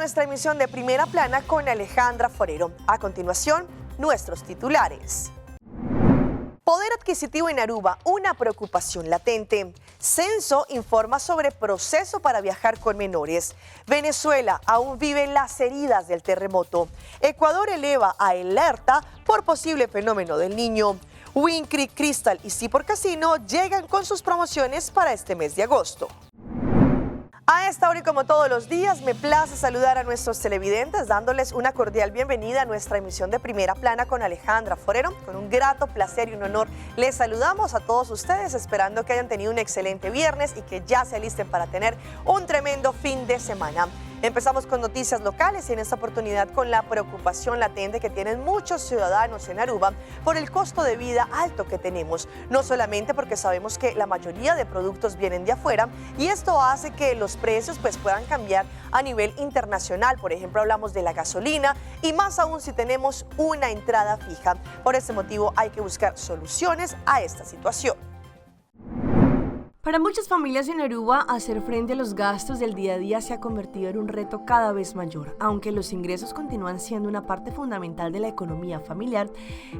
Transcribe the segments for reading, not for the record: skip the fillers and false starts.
nuestra emisión de Primera Plana con Alejandra Forero. A continuación, nuestros titulares. Poder adquisitivo en Aruba, una preocupación latente. Censo informa sobre proceso para viajar con menores. Venezuela aún vive las heridas del terremoto. Ecuador eleva a alerta por posible fenómeno del Niño. Wynn Creek, Crystal y Seaport Casino llegan con sus promociones para este mes de agosto. A esta hora y como todos los días, me place saludar a nuestros televidentes dándoles una cordial bienvenida a nuestra emisión de Primera Plana con Alejandra Forero. Con un grato placer y un honor les saludamos a todos ustedes, esperando que hayan tenido un excelente viernes y que ya se alisten para tener un tremendo fin de semana. Empezamos con noticias locales y en esta oportunidad con la preocupación latente que tienen muchos ciudadanos en Aruba por el costo de vida alto que tenemos. No solamente porque sabemos que la mayoría de productos vienen de afuera y esto hace que los precios puedan cambiar a nivel internacional. Por ejemplo, hablamos de la gasolina y más aún si tenemos una entrada fija. Por este motivo hay que buscar soluciones a esta situación. Para muchas familias en Aruba, hacer frente a los gastos del día a día se ha convertido en un reto cada vez mayor. Aunque los ingresos continúan siendo una parte fundamental de la economía familiar,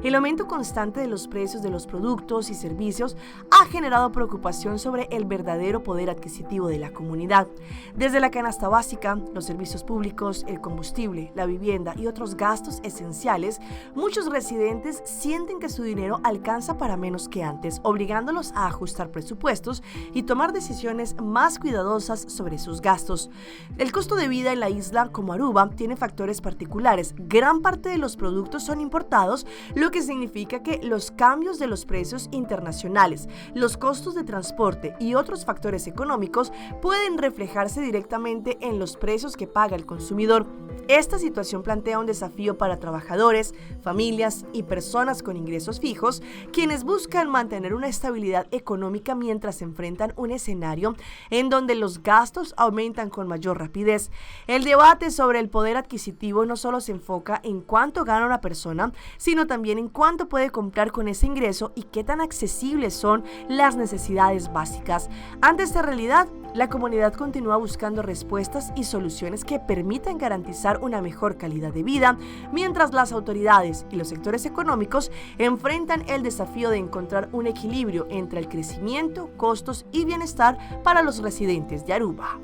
el aumento constante de los precios de los productos y servicios ha generado preocupación sobre el verdadero poder adquisitivo de la comunidad. Desde la canasta básica, los servicios públicos, el combustible, la vivienda y otros gastos esenciales, muchos residentes sienten que su dinero alcanza para menos que antes, obligándolos a ajustar presupuestos y tomar decisiones más cuidadosas sobre sus gastos. El costo de vida en la isla como Aruba tiene factores particulares. Gran parte de los productos son importados, lo que significa que los cambios de los precios internacionales, los costos de transporte y otros factores económicos pueden reflejarse directamente en los precios que paga el consumidor. Esta situación plantea un desafío para trabajadores, familias y personas con ingresos fijos, quienes buscan mantener una estabilidad económica mientras enfrentan un escenario en donde los gastos aumentan con mayor rapidez. El debate sobre el poder adquisitivo no solo se enfoca en cuánto gana una persona, sino también en cuánto puede comprar con ese ingreso y qué tan accesibles son las necesidades básicas. Ante esta realidad, la comunidad continúa buscando respuestas y soluciones que permitan garantizar una mejor calidad de vida, mientras las autoridades y los sectores económicos enfrentan el desafío de encontrar un equilibrio entre el crecimiento, costos y bienestar para los residentes de Aruba.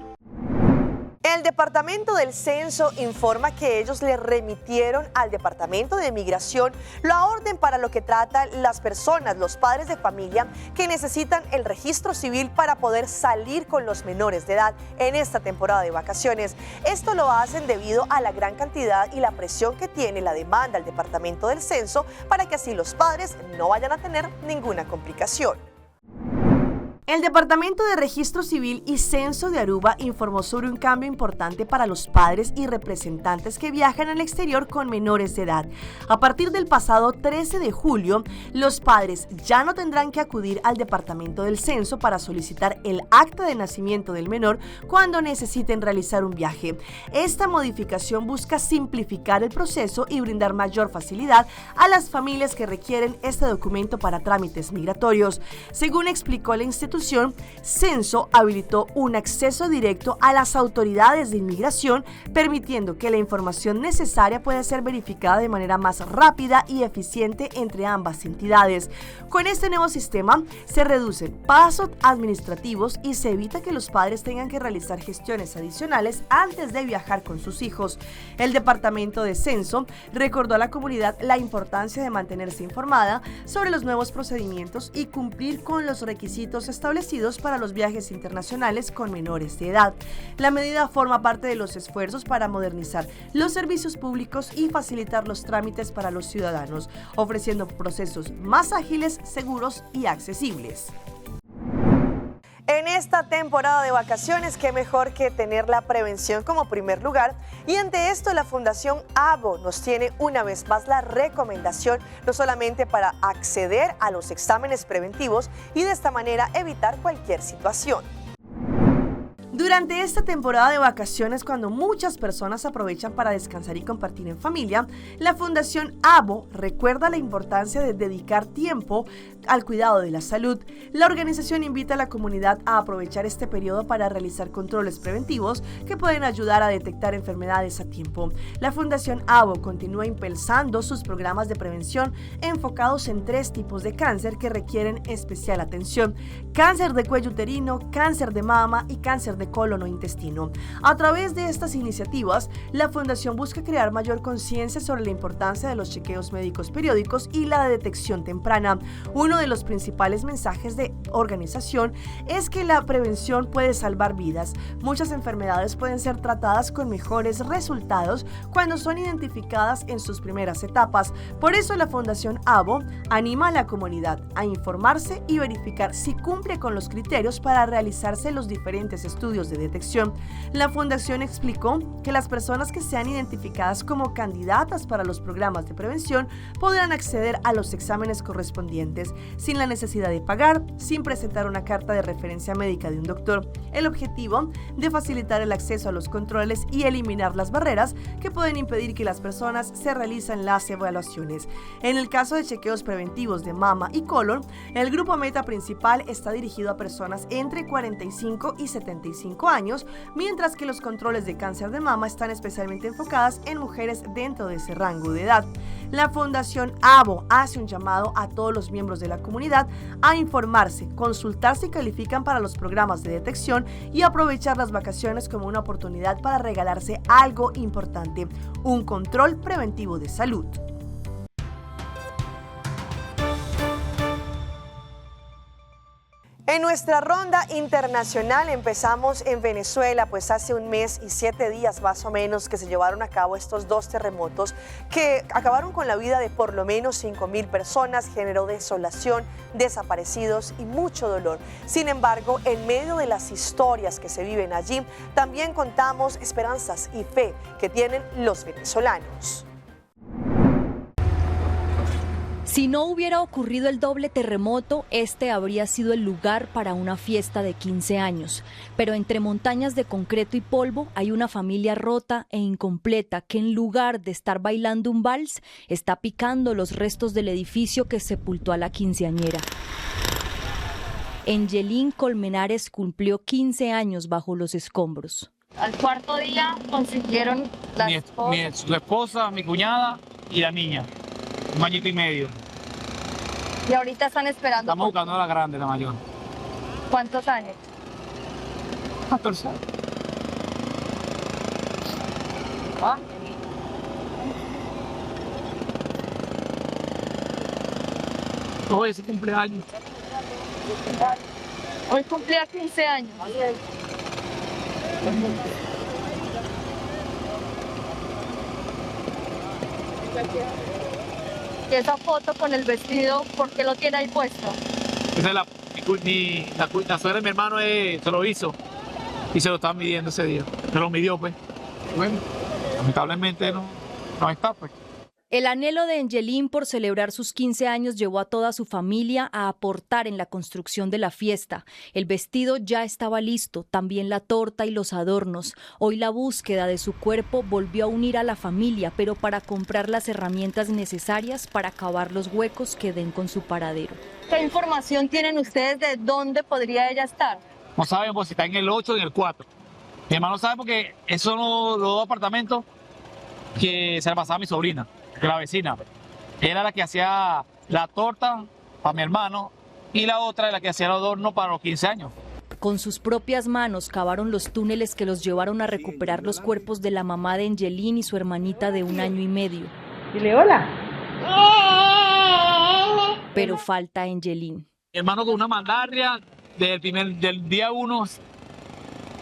El Departamento del Censo informa que ellos le remitieron al Departamento de Migración la orden para lo que tratan las personas, los padres de familia que necesitan el registro civil para poder salir con los menores de edad en esta temporada de vacaciones. Esto lo hacen debido a la gran cantidad y la presión que tiene la demanda al Departamento del Censo para que así los padres no vayan a tener ninguna complicación. El Departamento de Registro Civil y Censo de Aruba informó sobre un cambio importante para los padres y representantes que viajan al exterior con menores de edad. A partir del pasado 13 de julio, los padres ya no tendrán que acudir al Departamento del Censo para solicitar el acta de nacimiento del menor cuando necesiten realizar un viaje. Esta modificación busca simplificar el proceso y brindar mayor facilidad a las familias que requieren este documento para trámites migratorios. Según explicó la institución, Censo habilitó un acceso directo a las autoridades de inmigración, permitiendo que la información necesaria pueda ser verificada de manera más rápida y eficiente entre ambas entidades. Con este nuevo sistema se reducen pasos administrativos y se evita que los padres tengan que realizar gestiones adicionales antes de viajar con sus hijos. El Departamento de Censo recordó a la comunidad la importancia de mantenerse informada sobre los nuevos procedimientos y cumplir con los requisitos establecidos para los viajes internacionales con menores de edad. La medida forma parte de los esfuerzos para modernizar los servicios públicos y facilitar los trámites para los ciudadanos, ofreciendo procesos más ágiles, seguros y accesibles. En esta temporada de vacaciones, qué mejor que tener la prevención como primer lugar. Y ante esto, la Fundación ABO nos tiene una vez más la recomendación, no solamente para acceder a los exámenes preventivos y de esta manera evitar cualquier situación. Durante esta temporada de vacaciones, cuando muchas personas aprovechan para descansar y compartir en familia, la Fundación ABO recuerda la importancia de dedicar tiempo al cuidado de la salud. La organización invita a la comunidad a aprovechar este periodo para realizar controles preventivos que pueden ayudar a detectar enfermedades a tiempo. La Fundación ABO continúa impulsando sus programas de prevención enfocados en 3 tipos de cáncer que requieren especial atención: cáncer de cuello uterino, cáncer de mama y cáncer de colon o intestino. A través de estas iniciativas, la Fundación busca crear mayor conciencia sobre la importancia de los chequeos médicos periódicos y la detección temprana. Uno de los principales mensajes de organización es que la prevención puede salvar vidas. Muchas enfermedades pueden ser tratadas con mejores resultados cuando son identificadas en sus primeras etapas. Por eso la Fundación ABO anima a la comunidad a informarse y verificar si cumple con los criterios para realizarse los diferentes estudios de detección. La Fundación explicó que las personas que sean identificadas como candidatas para los programas de prevención podrán acceder a los exámenes correspondientes sin la necesidad de pagar, sin presentar una carta de referencia médica de un doctor. El objetivo de facilitar el acceso a los controles y eliminar las barreras que pueden impedir que las personas se realicen las evaluaciones. En el caso de chequeos preventivos de mama y colon, el grupo meta principal está dirigido a personas entre 45 y 75 años, mientras que los controles de cáncer de mama están especialmente enfocadas en mujeres dentro de ese rango de edad. La Fundación ABO hace un llamado a todos los miembros de la comunidad a informarse, consultar si califican para los programas de detección y aprovechar las vacaciones como una oportunidad para regalarse algo importante: un control preventivo de salud. En nuestra ronda internacional empezamos en Venezuela, pues hace 1 mes y 7 días más o menos que se llevaron a cabo estos 2 terremotos que acabaron con la vida de por lo menos 5,000 personas, generó desolación, desaparecidos y mucho dolor. Sin embargo, en medio de las historias que se viven allí, también contamos esperanzas y fe que tienen los venezolanos. Si no hubiera ocurrido el doble terremoto, este habría sido el lugar para una fiesta de 15 años. Pero entre montañas de concreto y polvo hay una familia rota e incompleta que, en lugar de estar bailando un vals, está picando los restos del edificio que sepultó a la quinceañera. Engelín Colmenares cumplió 15 años bajo los escombros. Al 4.º día consiguieron su esposa, mi cuñada y la niña. 1 añito y medio. Y ahorita están esperando. Estamos buscando a la grande, la mayor. ¿Cuántos años? 14 años. ¿Ah? Hoy es su cumpleaños. Hoy cumplía 15 años. Y esa foto con el vestido, ¿por qué lo tiene ahí puesto? Esa es la suegra de mi hermano se lo hizo y se lo estaba midiendo ese día. Se lo midió, pues. Bueno, lamentablemente no está, pues. El anhelo de Engelín por celebrar sus 15 años llevó a toda su familia a aportar en la construcción de la fiesta. El vestido ya estaba listo, también la torta y los adornos. Hoy la búsqueda de su cuerpo volvió a unir a la familia, pero para comprar las herramientas necesarias para cavar los huecos que den con su paradero. ¿Qué información tienen ustedes de dónde podría ella estar? No sabemos si está en el 8 o en el 4. Mi hermano sabe porque esos son los 2 apartamentos que se le pasaba a mi sobrina, que la vecina. Era la que hacía la torta para mi hermano y la otra la que hacía el adorno para los 15 años. Con sus propias manos cavaron los túneles que los llevaron a recuperar los cuerpos de la mamá de Engelín y su hermanita de 1 año y medio. Dile hola. Pero falta Engelín. Mi hermano con una malaria del día 1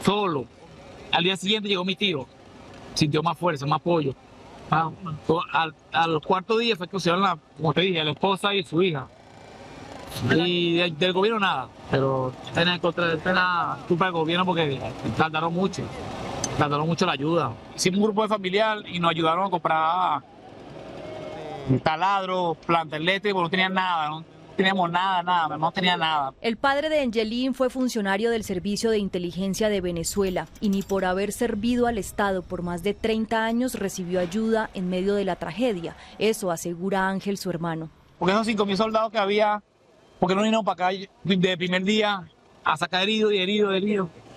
solo. Al día siguiente llegó mi tío. Sintió más fuerza, más apoyo. Al 4.º día fue que pusieron, como te dije, la esposa y su hija. Y del gobierno nada. Pero tenía culpa del gobierno porque tardaron mucho la ayuda. Hicimos un grupo de familiar y nos ayudaron a comprar taladros, plantas eléctricas, porque no tenían nada, ¿no? teníamos nada, mi hermano tenía nada. El padre de Engelín fue funcionario del Servicio de Inteligencia de Venezuela y ni por haber servido al Estado por más de 30 años recibió ayuda en medio de la tragedia. Eso asegura Ángel, su hermano. Porque esos 5.000 soldados que había, porque no vinieron para acá de primer día a sacar heridos.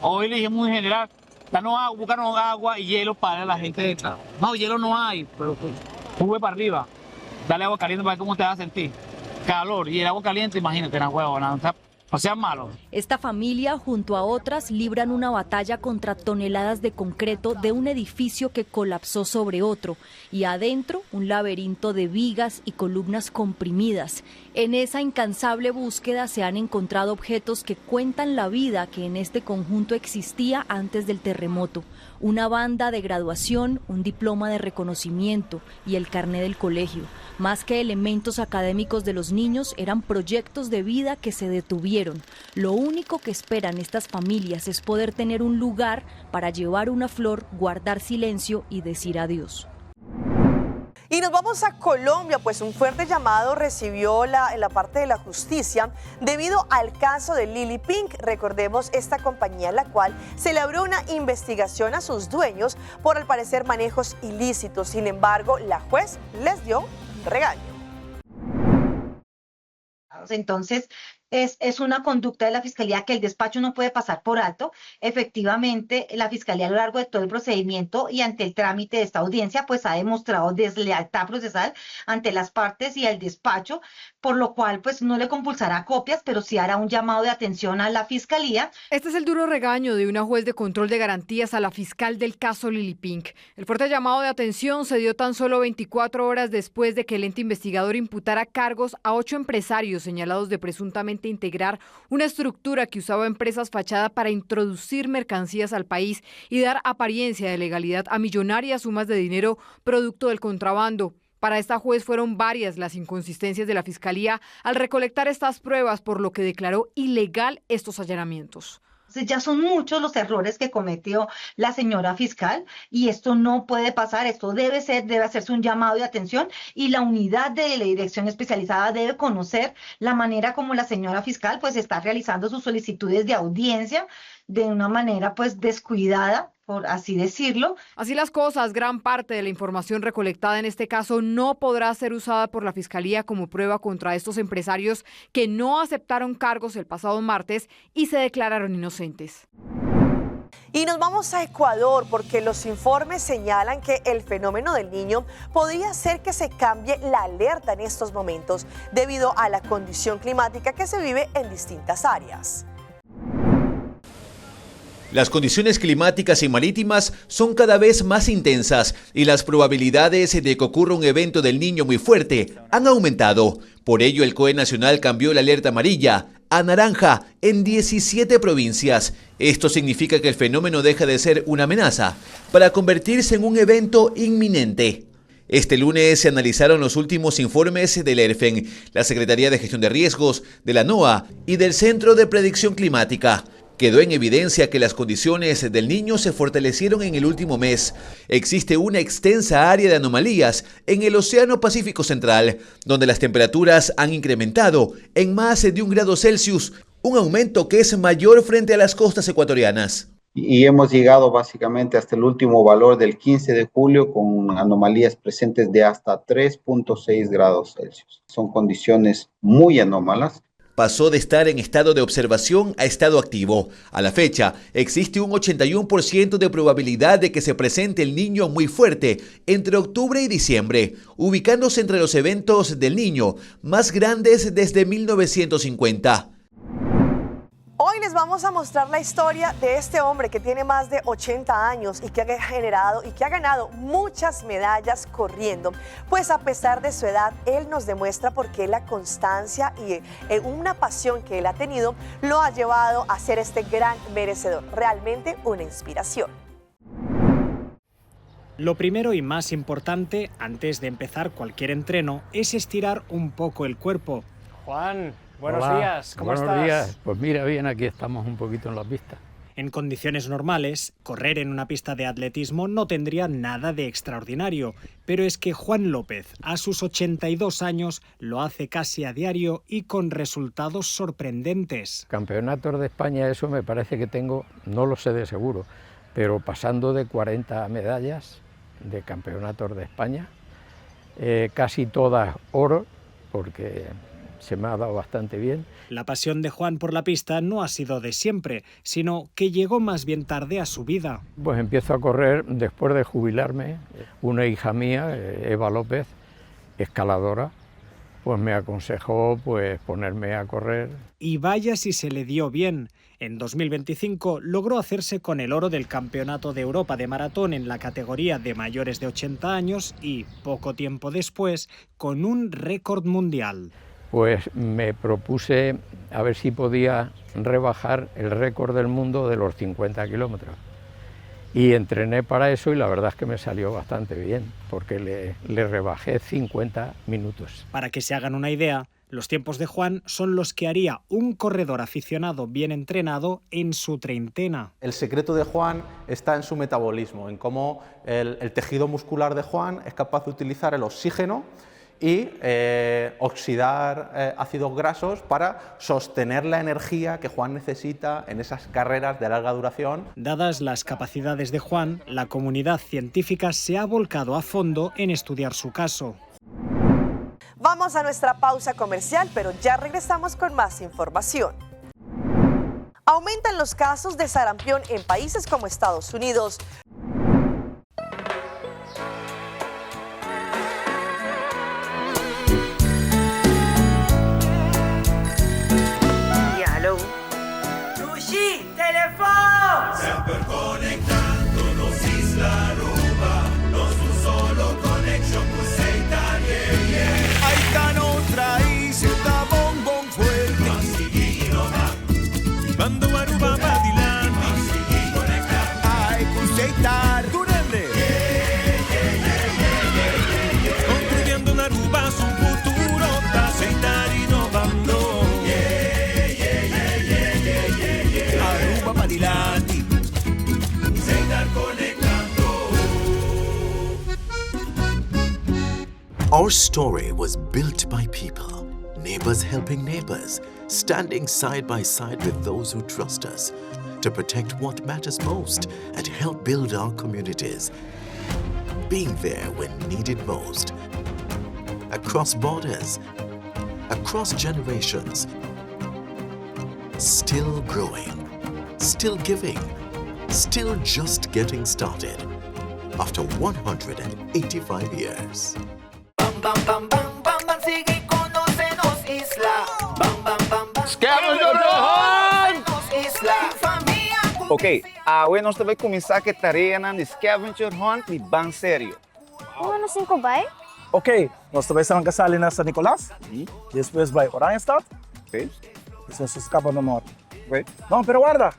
Hoy le dijimos en general, buscarnos agua y hielo para la gente. No, hielo no hay, pero sube para arriba, dale agua caliente para ver cómo te vas a sentir. Calor y el agua caliente, imagínate, no huevo, no sean malos. Esta familia, junto a otras, libran una batalla contra toneladas de concreto de un edificio que colapsó sobre otro y adentro un laberinto de vigas y columnas comprimidas. En esa incansable búsqueda se han encontrado objetos que cuentan la vida que en este conjunto existía antes del terremoto. Una banda de graduación, un diploma de reconocimiento y el carné del colegio. Más que elementos académicos de los niños, eran proyectos de vida que se detuvieron. Lo único que esperan estas familias es poder tener un lugar para llevar una flor, guardar silencio y decir adiós. Y nos vamos a Colombia, pues un fuerte llamado recibió en la parte de la justicia debido al caso de Lily Pink. Recordemos esta compañía en la cual se le abrió una investigación a sus dueños por al parecer manejos ilícitos. Sin embargo, la juez les dio un regaño. Entonces, es una conducta de la Fiscalía que el despacho no puede pasar por alto. Efectivamente, la Fiscalía a lo largo de todo el procedimiento y ante el trámite de esta audiencia, pues ha demostrado deslealtad procesal ante las partes y el despacho, por lo cual pues no le compulsará copias, pero sí hará un llamado de atención a la Fiscalía. Este es el duro regaño de una juez de control de garantías a la fiscal del caso Lily Pink. El fuerte llamado de atención se dio tan solo 24 horas después de que el ente investigador imputara cargos a 8 empresarios señalados de presuntamente integrar una estructura que usaba empresas fachada para introducir mercancías al país y dar apariencia de legalidad a millonarias sumas de dinero producto del contrabando. Para esta juez fueron varias las inconsistencias de la Fiscalía al recolectar estas pruebas, por lo que declaró ilegal estos allanamientos. Ya son muchos los errores que cometió la señora fiscal y esto no puede pasar, esto debe hacerse un llamado de atención y la unidad de la dirección especializada debe conocer la manera como la señora fiscal pues está realizando sus solicitudes de audiencia de una manera pues descuidada, por así decirlo. Así las cosas, gran parte de la información recolectada en este caso no podrá ser usada por la Fiscalía como prueba contra estos empresarios que no aceptaron cargos el pasado martes y se declararon inocentes. Y nos vamos a Ecuador porque los informes señalan que el fenómeno del Niño podría hacer que se cambie la alerta en estos momentos debido a la condición climática que se vive en distintas áreas. Las condiciones climáticas y marítimas son cada vez más intensas y las probabilidades de que ocurra un evento del Niño muy fuerte han aumentado. Por ello, el COE Nacional cambió la alerta amarilla a naranja en 17 provincias. Esto significa que el fenómeno deja de ser una amenaza para convertirse en un evento inminente. Este lunes se analizaron los últimos informes del ERFEN, la Secretaría de Gestión de Riesgos, de la NOAA y del Centro de Predicción Climática. Quedó en evidencia que las condiciones del Niño se fortalecieron en el último mes. Existe una extensa área de anomalías en el Océano Pacífico Central, donde las temperaturas han incrementado en más de 1 grado Celsius, un aumento que es mayor frente a las costas ecuatorianas. Y hemos llegado básicamente hasta el último valor del 15 de julio con anomalías presentes de hasta 3.6 grados Celsius. Son condiciones muy anómalas. Pasó de estar en estado de observación a estado activo. A la fecha, existe un 81% de probabilidad de que se presente el Niño muy fuerte entre octubre y diciembre, ubicándose entre los eventos del Niño más grandes desde 1950. Hoy les vamos a mostrar la historia de este hombre que tiene más de 80 años y que ha ganado muchas medallas corriendo. Pues a pesar de su edad, él nos demuestra por qué la constancia y una pasión que él ha tenido lo ha llevado a ser este gran merecedor. Realmente una inspiración. Lo primero y más importante antes de empezar cualquier entreno es estirar un poco el cuerpo. Juan, buenos días, ¿cómo estás? Buenos días, pues mira bien, aquí estamos un poquito en las vistas. En condiciones normales, correr en una pista de atletismo no tendría nada de extraordinario, pero es que Juan López, a sus 82 años, lo hace casi a diario y con resultados sorprendentes. Campeonatos de España, eso me parece que tengo, no lo sé de seguro, pero pasando de 40 medallas de campeonatos de España, casi todas oro, porque se me ha dado bastante bien. La pasión de Juan por la pista no ha sido de siempre, sino que llegó más bien tarde a su vida. Pues empiezo a correr después de jubilarme. Una hija mía, Eva López, escaladora, pues me aconsejó pues ponerme a correr. Y vaya si se le dio bien. En 2025 logró hacerse con el oro del Campeonato de Europa de maratón en la categoría de mayores de 80 años y, poco tiempo después, con un récord mundial. Pues me propuse a ver si podía rebajar el récord del mundo de los 50 kilómetros. Y entrené para eso y la verdad es que me salió bastante bien, porque le rebajé 50 minutos. Para que se hagan una idea, los tiempos de Juan son los que haría un corredor aficionado bien entrenado en su treintena. El secreto de Juan está en su metabolismo, en cómo el tejido muscular de Juan es capaz de utilizar el oxígeno y oxidar ácidos grasos para sostener la energía que Juan necesita en esas carreras de larga duración. Dadas las capacidades de Juan, la comunidad científica se ha volcado a fondo en estudiar su caso. Vamos a nuestra pausa comercial, pero ya regresamos con más información. Aumentan los casos de sarampión en países como Estados Unidos. Sempre conectándonos Isla Aruba, nos un solo connection con Seitan, yeah, yeah. Aitan otra isla, bombón fuerte. Masigino va, bando Aruba Badilán. Masigui conectar, ay, con Seitan, Turende. Yeah, yeah, yeah, yeah, yeah, yeah. Construyendo en Aruba su futuro, da Seitan innovando. Yeah, yeah, yeah, yeah, yeah, yeah, yeah. Aruba Badilán. Our story was built by people, neighbors helping neighbors, standing side by side with those who trust us to protect what matters most and help build our communities. Being there when needed most. Across borders, across generations. Still growing, still giving, still just getting started. After 185 years. Bam, bam, bam, bam, bam, sigue conócenos Isla. Bam, bam, bam, bam. Scavenger hunt! Isla. Ok, hoje nós vamos começar a tarefa de scavenger hunt de bem sério. Ano 5 vai? Ok, nós também estamos kasali na San Nicolas. Depois vai Oranjestad. Ok. Depois escapa no norte. Ok. Não, pero guarda.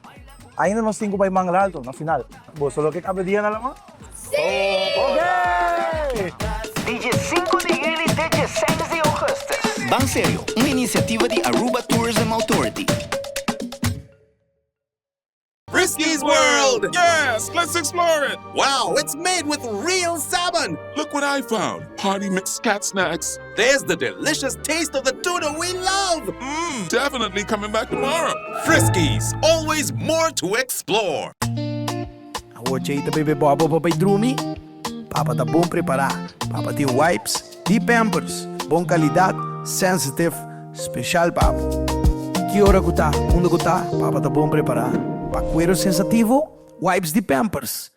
Ainda nos 5 vai Mangla Alto, na final. Vos solo que cabe dia na lama? Sim! Ok! DJ 5 de julho e DJ 6 de agosto. Bem sério, uma iniciativa de Aruba Tourism Authority. Frisky's World! Yes, let's explore it! Wow, it's made with real salmon! Look what I found! Party mixed cat snacks. There's the delicious taste of the tuna we love! Definitely coming back tomorrow. Frisky's, always more to explore. Hoje aí também bebo a boba para drumi. Papa tá bom preparar. Papa tem wipes e Pampers. Bom qualidade, sensitive, special papa. Que hora que tá? Onde que tá? Papa tá bom preparar. Para cuero sensativo, wipes de Pampers.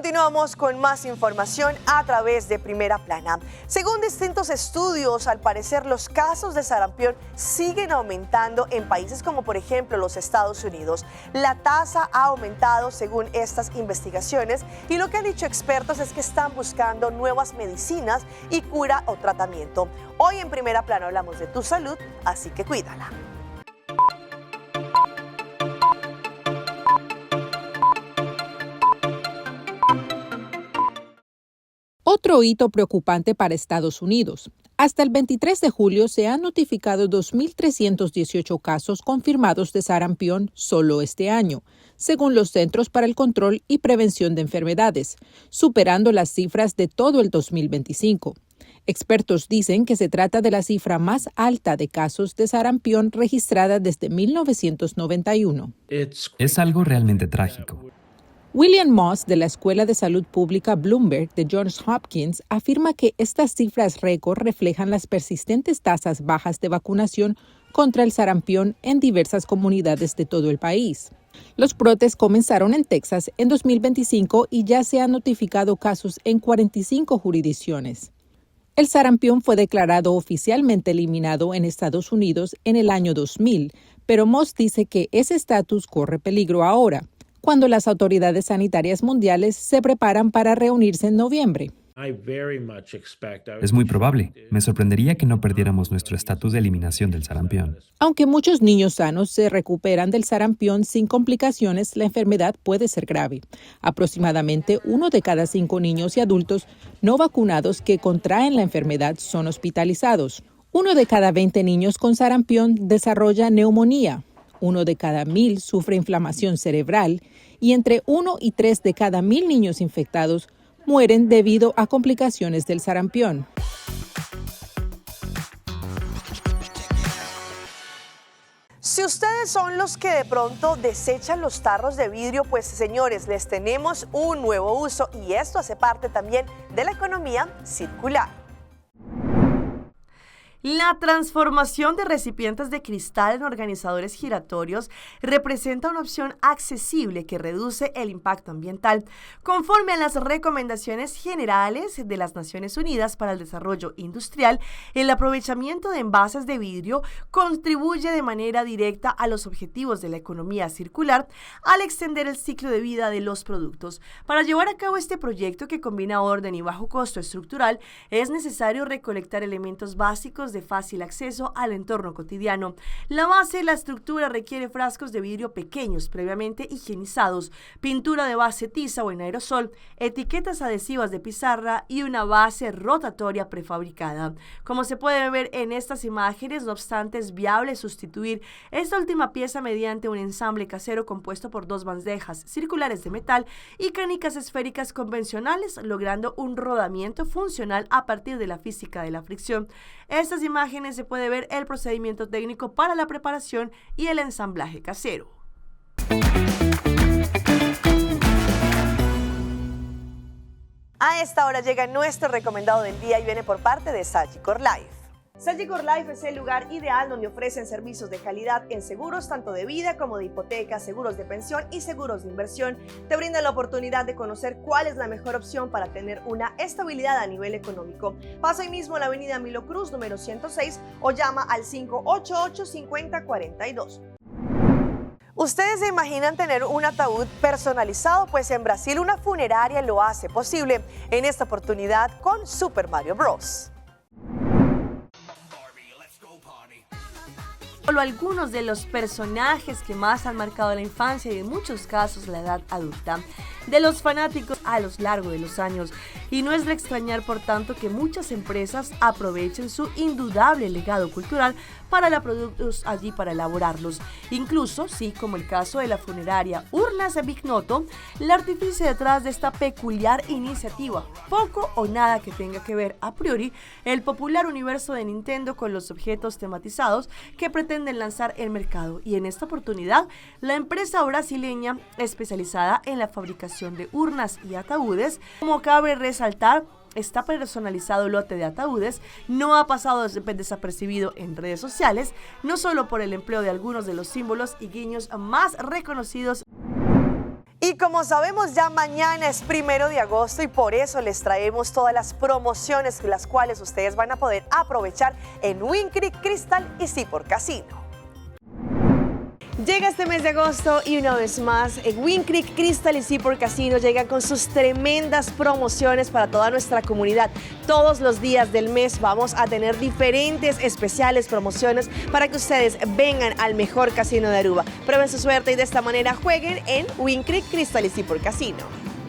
Continuamos con más información a través de Primera Plana. Según distintos estudios, al parecer los casos de sarampión siguen aumentando en países como por ejemplo los Estados Unidos. La tasa ha aumentado según estas investigaciones y lo que han dicho expertos es que están buscando nuevas medicinas y cura o tratamiento. Hoy en Primera Plana hablamos de tu salud, así que cuídala. Otro hito preocupante para Estados Unidos. Hasta el 23 de julio se han notificado 2.318 casos confirmados de sarampión solo este año, según los Centros para el Control y Prevención de Enfermedades, superando las cifras de todo el 2025. Expertos dicen que se trata de la cifra más alta de casos de sarampión registrada desde 1991. Es algo realmente trágico. William Moss, de la Escuela de Salud Pública Bloomberg de Johns Hopkins, afirma que estas cifras récord reflejan las persistentes tasas bajas de vacunación contra el sarampión en diversas comunidades de todo el país. Los brotes comenzaron en Texas en 2025 y ya se han notificado casos en 45 jurisdicciones. El sarampión fue declarado oficialmente eliminado en Estados Unidos en el año 2000, pero Moss dice que ese estatus corre peligro ahora, cuando las autoridades sanitarias mundiales se preparan para reunirse en noviembre. Es muy probable. Me sorprendería que no perdiéramos nuestro estatus de eliminación del sarampión. Aunque muchos niños sanos se recuperan del sarampión sin complicaciones, la enfermedad puede ser grave. Aproximadamente 1 de cada 5 niños y adultos no vacunados que contraen la enfermedad son hospitalizados. 1 de cada 20 niños con sarampión desarrolla neumonía. 1 de cada 1,000 sufre inflamación cerebral y entre 1 y 3 de cada 1,000 niños infectados mueren debido a complicaciones del sarampión. Si ustedes son los que de pronto desechan los tarros de vidrio, pues señores, les tenemos un nuevo uso y esto hace parte también de la economía circular. La transformación de recipientes de cristal en organizadores giratorios representa una opción accesible que reduce el impacto ambiental, conforme a las recomendaciones generales de las Naciones Unidas para el Desarrollo Industrial. El aprovechamiento de envases de vidrio contribuye de manera directa a los objetivos de la economía circular al extender el ciclo de vida de los productos. Para llevar a cabo este proyecto que combina orden y bajo costo estructural, es necesario recolectar elementos básicos de fácil acceso al entorno cotidiano. La base y la estructura requiere frascos de vidrio pequeños previamente higienizados, pintura de base tiza o en aerosol, etiquetas adhesivas de pizarra y una base rotatoria prefabricada. Como se puede ver en estas imágenes, no obstante, es viable sustituir esta última pieza mediante un ensamble casero compuesto por 2 bandejas circulares de metal y canicas esféricas convencionales, logrando un rodamiento funcional a partir de la física de la fricción. Estas imágenes se puede ver el procedimiento técnico para la preparación y el ensamblaje casero. A esta hora llega nuestro recomendado del día y viene por parte de Sagicor Life. Sagicor Life es el lugar ideal donde ofrecen servicios de calidad en seguros tanto de vida como de hipoteca, seguros de pensión y seguros de inversión. Te brindan la oportunidad de conocer cuál es la mejor opción para tener una estabilidad a nivel económico. Pasa hoy mismo a la avenida Milo Cruz, número 106 o llama al 588-5042. ¿Ustedes se imaginan tener un ataúd personalizado? Pues en Brasil una funeraria lo hace posible, en esta oportunidad con Super Mario Bros. Solo algunos de los personajes que más han marcado la infancia y en muchos casos la edad adulta de los fanáticos a lo largo de los años. Y no es de extrañar, por tanto, que muchas empresas aprovechen su indudable legado cultural para la productos allí para elaborarlos. Incluso, sí, como el caso de la funeraria Urnas Vignoto, el artífice detrás de esta peculiar iniciativa, poco o nada que tenga que ver a priori el popular universo de Nintendo con los objetos tematizados que pretenden lanzar el mercado. Y en esta oportunidad, la empresa brasileña especializada en la fabricación de urnas y ataúdes, como cabe resaltar, este personalizado lote de ataúdes no ha pasado desapercibido en redes sociales, no solo por el empleo de algunos de los símbolos y guiños más reconocidos. Y como como sabemos, ya mañana es 1 de agosto y por eso les traemos todas las promociones las cuales ustedes van a poder aprovechar en Wynn Creek, Crystal y Seaport Casino. Llega este mes de agosto y una vez más, Wynn Creek, Crystal y Seaport Casino llegan con sus tremendas promociones para toda nuestra comunidad. Todos los días del mes vamos a tener diferentes especiales promociones para que ustedes vengan al mejor casino de Aruba. Prueben su suerte y de esta manera jueguen en Wynn Creek, Crystal y Seaport Casino.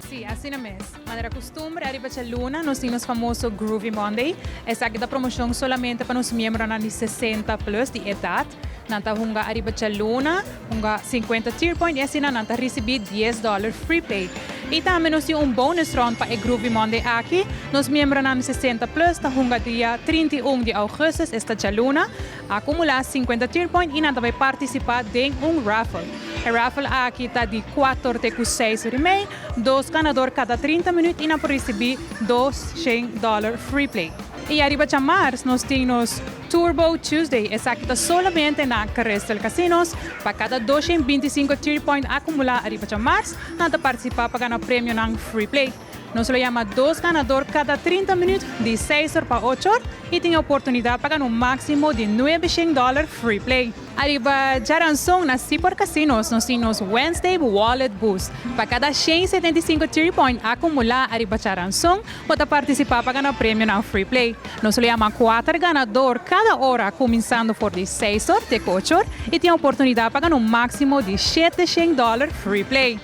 Sí, así no es. Manera costumbre, arriba de luna, nos temos famoso Groovy Monday. Essa aqui da promoção solamente para os membros de 60 plus de idade. Nanta hunga arriba de luna, hunga 50 tier point e assim nanta receber $10 free play. E também nós temos bonus round para o Groovy Monday aqui. Nos membros de 60 plus, tá hunga dia 31 de agosto, esta de luna, acumular 50 tier point e nanta vai participar de raffle. O raffle aqui está de 4 até 6 remei, 2 ganadores cada 30 minutos e nós receber $200 free play. E arriba de março, nós temos Turbo Tuesday, essa aqui está solamente na Crystal Casinos. Para cada 225 tier point acumular arriba de março, nós participar para ganhar prêmio na free play. Nós lo chama 2 ganadores cada 30 minutos, de 6 horas para 8 horas, e tem a oportunidade para ganhar um máximo de $900 free play. Arriba de ransom na Seaport Casinos, nós temos Wednesday Wallet Boost. Para cada 175 tier point acumular arriba de ransom, pode participar para ganhar prêmio na free play. Nós lo chama 4 ganadores cada hora, começando por de 6 horas até 8 horas, e tem a oportunidade para ganhar um máximo de $700 free play.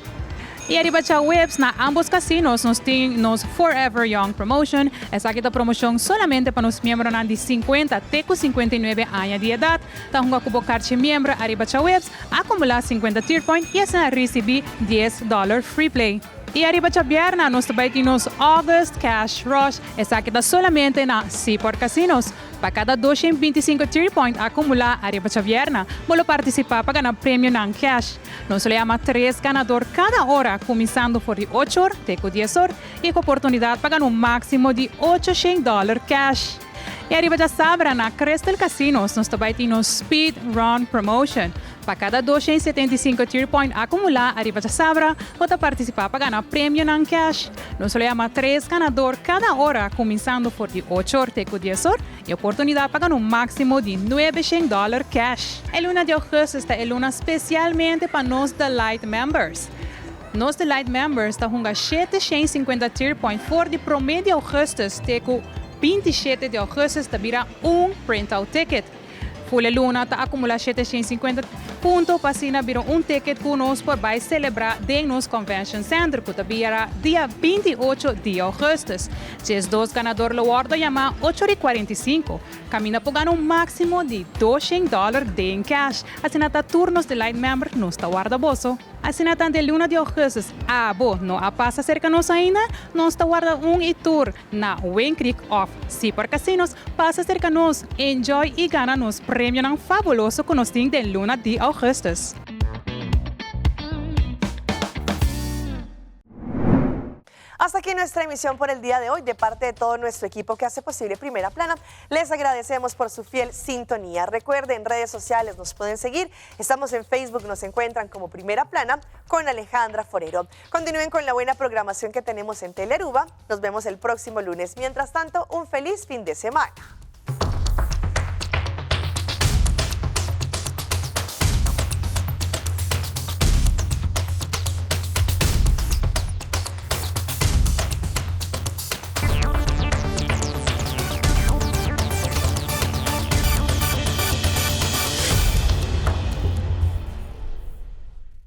E arriba de webs na ambos casinos, nós temos Forever Young Promotion. Essa aqui é a promoção solamente para os membros de 50 até 59 anos de idade. Então, vamos colocar membro arriba de webs, acumular 50 tier point e assim receber $10 free play. E arriba de viernes, nós também temos August Cash Rush. Essa aqui é solamente na Seaport Casinos. Para cada 225 tier point acumular arriba de viernes, vamos participar para ganhar prêmio na cash. Nós lemos 3 ganadores cada hora, começando por de 8 horas até 10 horas, e com oportunidade para ganhar um máximo de $800 cash. E arriba de sábado, na Crystal Casinos, nós também temos Speed Run Promotion. Para cada 275 tier point acumular arriba de sábado, pode participar para ganhar prêmio na cash. Nós lemos 3 ganadores cada hora, começando por de 8 horas até 10 horas, e oportunidade para ganhar um máximo de $900 cash. A luna de agosto está a luna especialmente para nós da Light Members. Nós da Light Members está com 750 tier point for de promédio de agosto, teco 27 de agosto está vira printout ticket. Full luna está acumular 750 pontos para assim virar ticket conosco para celebrar em nosso convention center que está vira dia 28 de agosto. Os 2 ganadores lo guarda chama 8:45. Camina para ganhar máximo de $200 de cash. Assim está turnos de Light Member nos está guarda bolso. Assim está de luna de agosto. Não passa cerca nós ainda, nós está guarda tour na Wynn Creek of Seaport Casinos. Passa cerca nós, enjoy e gana nos prêmio ng fabuloso que nos tem de luna de agosto. Hasta aquí nuestra emisión por el día de hoy. De parte de todo nuestro equipo que hace posible Primera Plana, les agradecemos por su fiel sintonía. Recuerden, en redes sociales nos pueden seguir. Estamos en Facebook, nos encuentran como Primera Plana con Alejandra Forero. Continúen con la buena programación que tenemos en Telearuba. Nos vemos el próximo lunes. Mientras tanto, un feliz fin de semana.